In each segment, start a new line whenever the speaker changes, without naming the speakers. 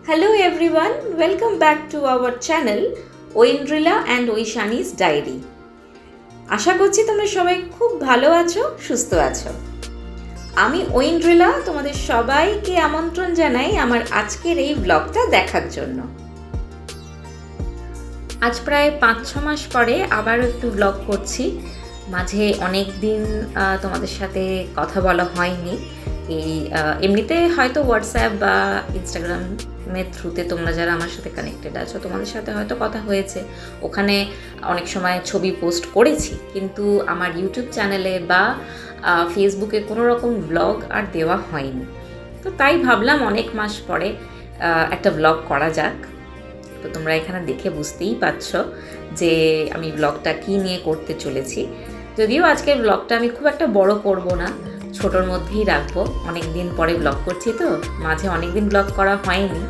Hello everyone, welcome back to our channel Oindrila and Oishani's Diary. আশা করছি তোমরা সবাই খুব ভালো আছো, সুস্থ আছো। আমি ঐন্দ্রিলা তোমাদের সবাইকে আমন্ত্রণ জানাই আমার আজকের এই ব্লগটা দেখার জন্য। আজ প্রায় 5-6 মাস পরে আবার একটু ব্লগ করছি। মাঝে অনেক দিন তোমাদের সাথে কথা বলা হয়নি। এমনিতে হয়তো হোয়াটসঅ্যাপ বা ইনস্টাগ্রামের থ্রুতে তোমরা যারা আমার সাথে কানেক্টেড আছো তোমাদের সাথে হয়তো কথা হয়েছে, ওখানে অনেক সময় ছবি পোস্ট করেছি, কিন্তু আমার ইউটিউব চ্যানেলে বা ফেসবুকে কোনো রকম ব্লগ আর দেওয়া হয়নি। তো তাই ভাবলাম অনেক মাস পরে একটা ব্লগ করা যাক। তো তোমরা এখানে দেখে বুঝতেই পারছো যে আমি ব্লগটা কী নিয়ে করতে চলেছি। যদিও আজকের ব্লগটা আমি খুব একটা বড় করব না, ছোটোর মধ্যেই রাখবো। অনেক দিন পরে ব্লগ করছি তো, মাঝে অনেক দিন ব্লগ করা হয়নি,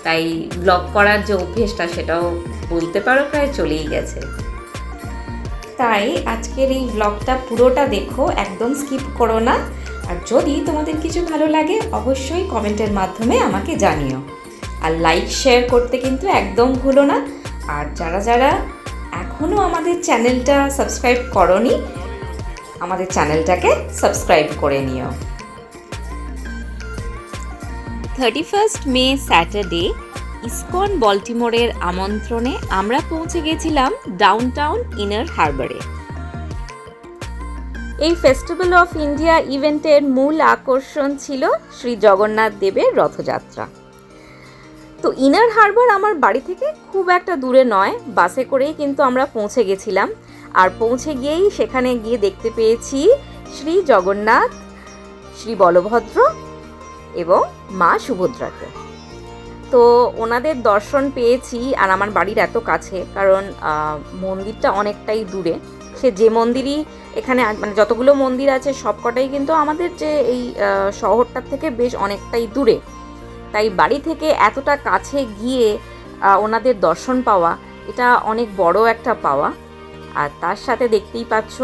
তাই ব্লগ করার যে অভ্যেসটা সেটাও বলতে পারো প্রায় চলেই গেছে। তাই আজকের এই ব্লগটা পুরোটা দেখো, একদম স্কিপ করো না। আর যদি তোমাদের কিছু ভালো লাগে অবশ্যই কমেন্টের মাধ্যমে আমাকে জানিও, আর লাইক শেয়ার করতে কিন্তু একদম ভুলো না। আর যারা যারা এখনও আমাদের চ্যানেলটা সাবস্ক্রাইব করোনি, আমাদের চ্যানেলটাকে সাবস্ক্রাইব করে নিও। 31 মে স্যাটারডে ইসকন বল্টিমোরের আমন্ত্রণে আমরা পৌঁছে গেছিলাম ডাউনটাউন ইনার হারবারে। এই ফেস্টিভ্যাল অফ ইন্ডিয়া ইভেন্টের মূল আকর্ষণ ছিল শ্রী জগন্নাথ দেবের রথযাত্রা। তো ইনার হারবার আমার বাড়ি থেকে খুব একটা দূরে নয়, বাসে করেই কিন্তু আমরা পৌঁছে গেছিলাম। আর পৌঁছে গিয়েই সেখানে গিয়ে দেখতে পেয়েছি শ্রী জগন্নাথ, শ্রী বলভদ্র এবং মা সুভদ্রাকে। তো ওনাদের দর্শন পেয়েছি, আর আমার বাড়ির এত কাছে, কারণ মন্দিরটা অনেকটাই দূরে। সে যে মন্দিরই এখানে মানে যতগুলো মন্দির আছে সবকটাই কিন্তু আমাদের যে এই শহরটার থেকে বেশ অনেকটাই দূরে। তাই বাড়ি থেকে এতটা কাছে গিয়ে ওনাদের দর্শন পাওয়া এটা অনেক বড় একটা পাওয়া। আর তার সাথে দেখতেই পাচ্ছ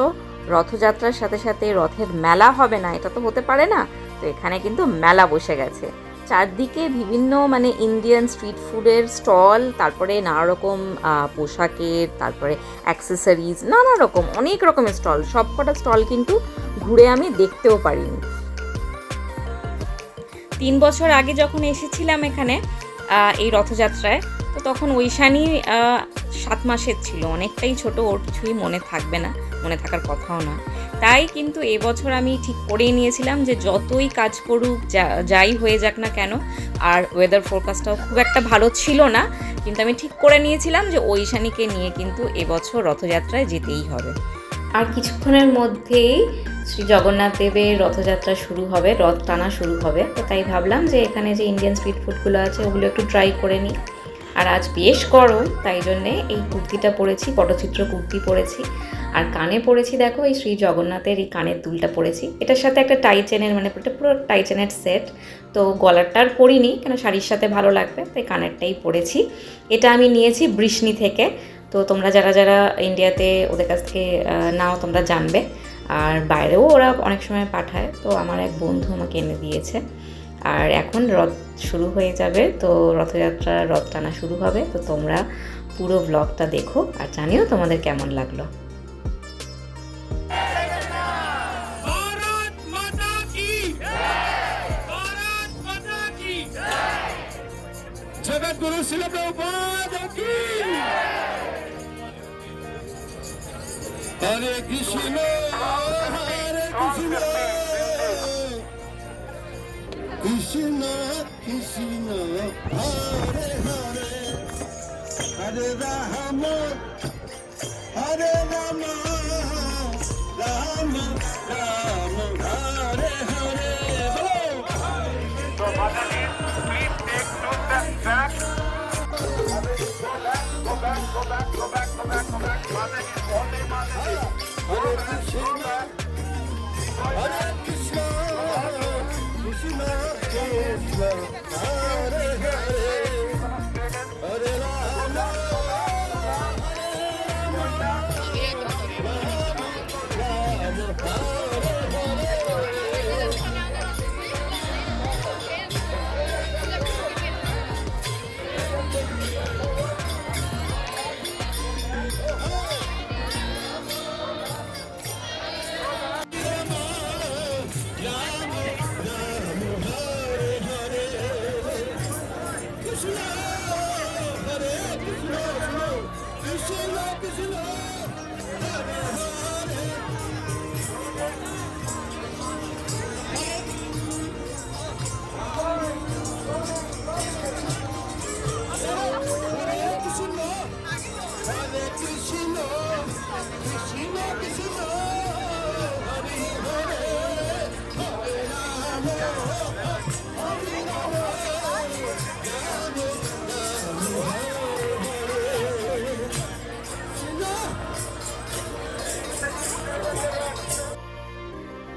রথযাত্রার সাথে সাথে রথের মেলা হবে না, এটা তো হতে পারে না। তো এখানে কিন্তু মেলা বসে গেছে, চারদিকে বিভিন্ন মানে ইন্ডিয়ান স্ট্রিট ফুডের স্টল, তারপরে নানা রকম পোশাকের, তারপরে অ্যাক্সেসরিজ, নানা রকম অনেক রকমের স্টল। সবকটা স্টল কিন্তু ঘুরে আমি দেখতেও পারিনি। 3 বছর আগে যখন এসেছিলাম এখানে এই রথযাত্রায়, তো তখন ঐশানী 7 মাসের ছিল, অনেকটাই ছোট, ওর কিছুই মনে থাকবে না, মনে থাকার কথাও নয়। তাই কিন্তু এবছর আমি ঠিক করেই নিয়েছিলাম যে যতই কাজ করুক, যাই হয়ে যাক না কেন, আর ওয়েদার ফোরকাস্টটাও খুব একটা ভালো ছিল না, কিন্তু আমি ঠিক করে নিয়েছিলাম যে ঐশানীকে নিয়ে কিন্তু এবছর রথযাত্রায় যেতেই হবে। আর কিছুক্ষণের মধ্যেই শ্রী জগন্নাথ দেবের রথযাত্রা শুরু হবে, রথ টানা শুরু হবে। তো তাই ভাবলাম যে এখানে যে ইন্ডিয়ান স্ট্রিট ফুডগুলো আছে ওগুলো একটু ট্রাই করে নিই। আর আজ বেশ গরম, তাই জন্যে এই কুর্তিটা পরেছি, পটচিত্র কুর্তি পরেছি। আর কানে পরেছি দেখো এই শ্রী জগন্নাথের এই কানের দুলটা পরেছি। এটার সাথে একটা টাই চেনের, মানে এটা পুরো টাই চেনের সেট। তো গলারটার পরিনি, কেন শাড়ির সাথে ভালো লাগবে, তাই কানেরটাই পরেছি। এটা আমি নিয়েছি বৃষ্ণি থেকে। তো তোমরা যারা যারা ইন্ডিয়াতে ওদের কাছ থেকে নাও তোমরা জানবে। আর বাইরেও ওরা অনেক সময় পাঠায়, তো আমার এক বন্ধু আমাকে এনে দিয়েছে। আর এখন রথ শুরু হয়ে যাবে, তো রথযাত্রা রথ টানা শুরু হবে। তো তোমরা পুরো ব্লগটা দেখো আর জানিও তোমাদের কেমন লাগলো।
জগৎগুরু শিল প্রভুপাদ কি হরে কৃষ্ণ হরে কৃষ্ণ কৃষ্ণ কৃষ্ণ হরে হরে হরে রাম হরে রাম রাম রাম হরে হরে।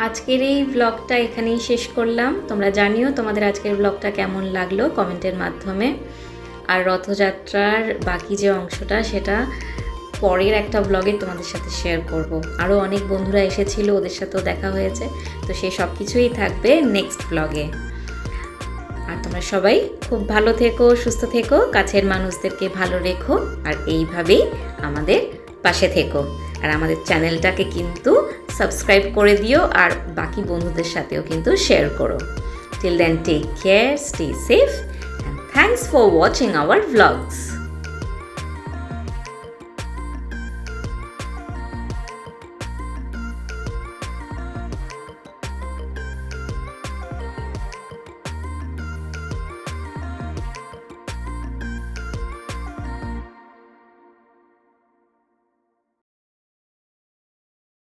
আজকের এই ব্লগটা এখানেই শেষ করলাম। তোমরা জানিও তোমাদের আজকের ব্লগটা কেমন লাগলো কমেন্টের মাধ্যমে। আর রথযাত্রার বাকি যে অংশটা সেটা পরের একটা ব্লগে তোমাদের সাথে শেয়ার করব। আরও অনেক বন্ধুরা এসেছিল, ওদের সাথেও দেখা হয়েছে, তো সেই সব কিছুই থাকবে নেক্সট ব্লগে। আর তোমরা সবাই খুব ভালো থেকো, সুস্থ থেকো, কাছের মানুষদেরকে ভালো রেখো, আর এইভাবেই আমাদের পাশে থেকো। আর আমাদের চ্যানেলটাকে কিন্তু সাবস্ক্রাইব করে দিও, আর বাকি বন্ধুদের সাথেও কিন্তু শেয়ার করো। Till then take care, stay safe, and thanks for watching our vlogs.